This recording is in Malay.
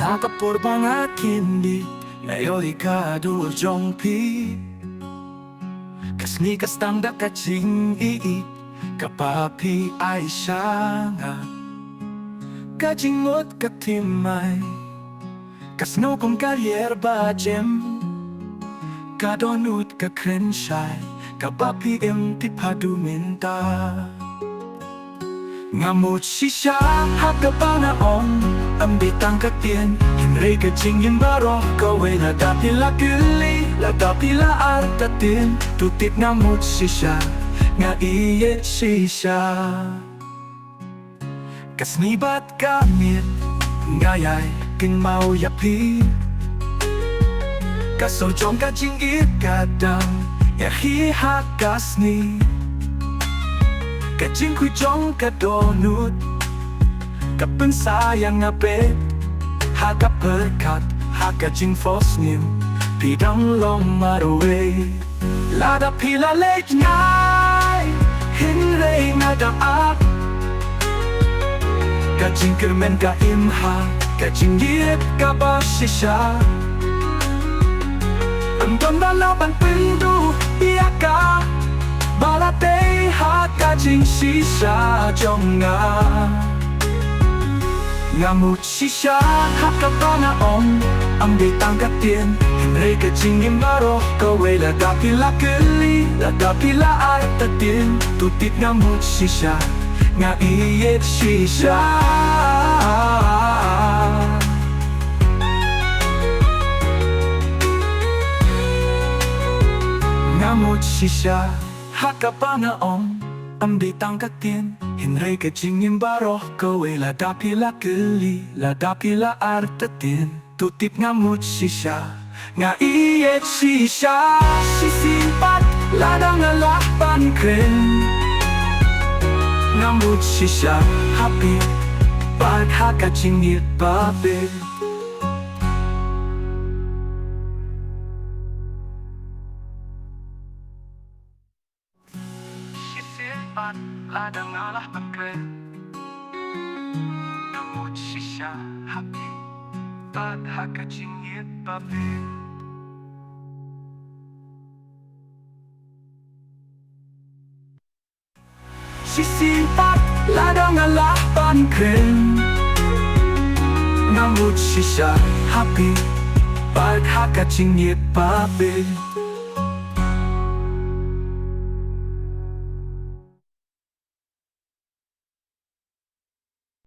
Nakapur mga kindi Ngayon ikadul jongpi Kasnikas tanda kaching ii Kapapi ay siya nga Kajingot katimay Kasno kong karyer ba jem Kadonut ka krenshay Kapapi ti paduminta Ngamut sisya hakapanaong Ambitang katien Hinray ka jingin baro Kaway ladapila gili Ladapila artatin Tutip ngamut sisya Nga iyet sisya Kasnibat kamit Ngayay king mau yapi Kasojong ka jingit kadang Yahi hakasni Kajing kujong kadonut Kapensayang ngapit Haka perkat Haka jing fosnim Pidang long maraway Lada pila late night Hinray ngadaat Kajing kermen ka imha Kajing yip ka basisya Andon balaban pindu Iya ka Balatay hakajing sisa jonga Ngamut sisa hakapanaong Ambitang katien Hinray kajing imbaro Kaway ladapila geli Ladapila artatin Tutip ngamut sisa Nga iyet sisa Ngamut sisa Hakapanaong Ambitang katien Hinray kajing imbaro Kaway ladapila geli Ladapila artatin Tutip ngamut sisa Nga iyet sisa Sisipat Ladang alakpan kren Ngamut sisa Happy Bad hakajing yit babit Ladang alah pangkren Ngamut sisya happy Bad hakajing yit babit Sisipat ladang alah pangkren Ngamut sisya happy Bad hakajing yit babit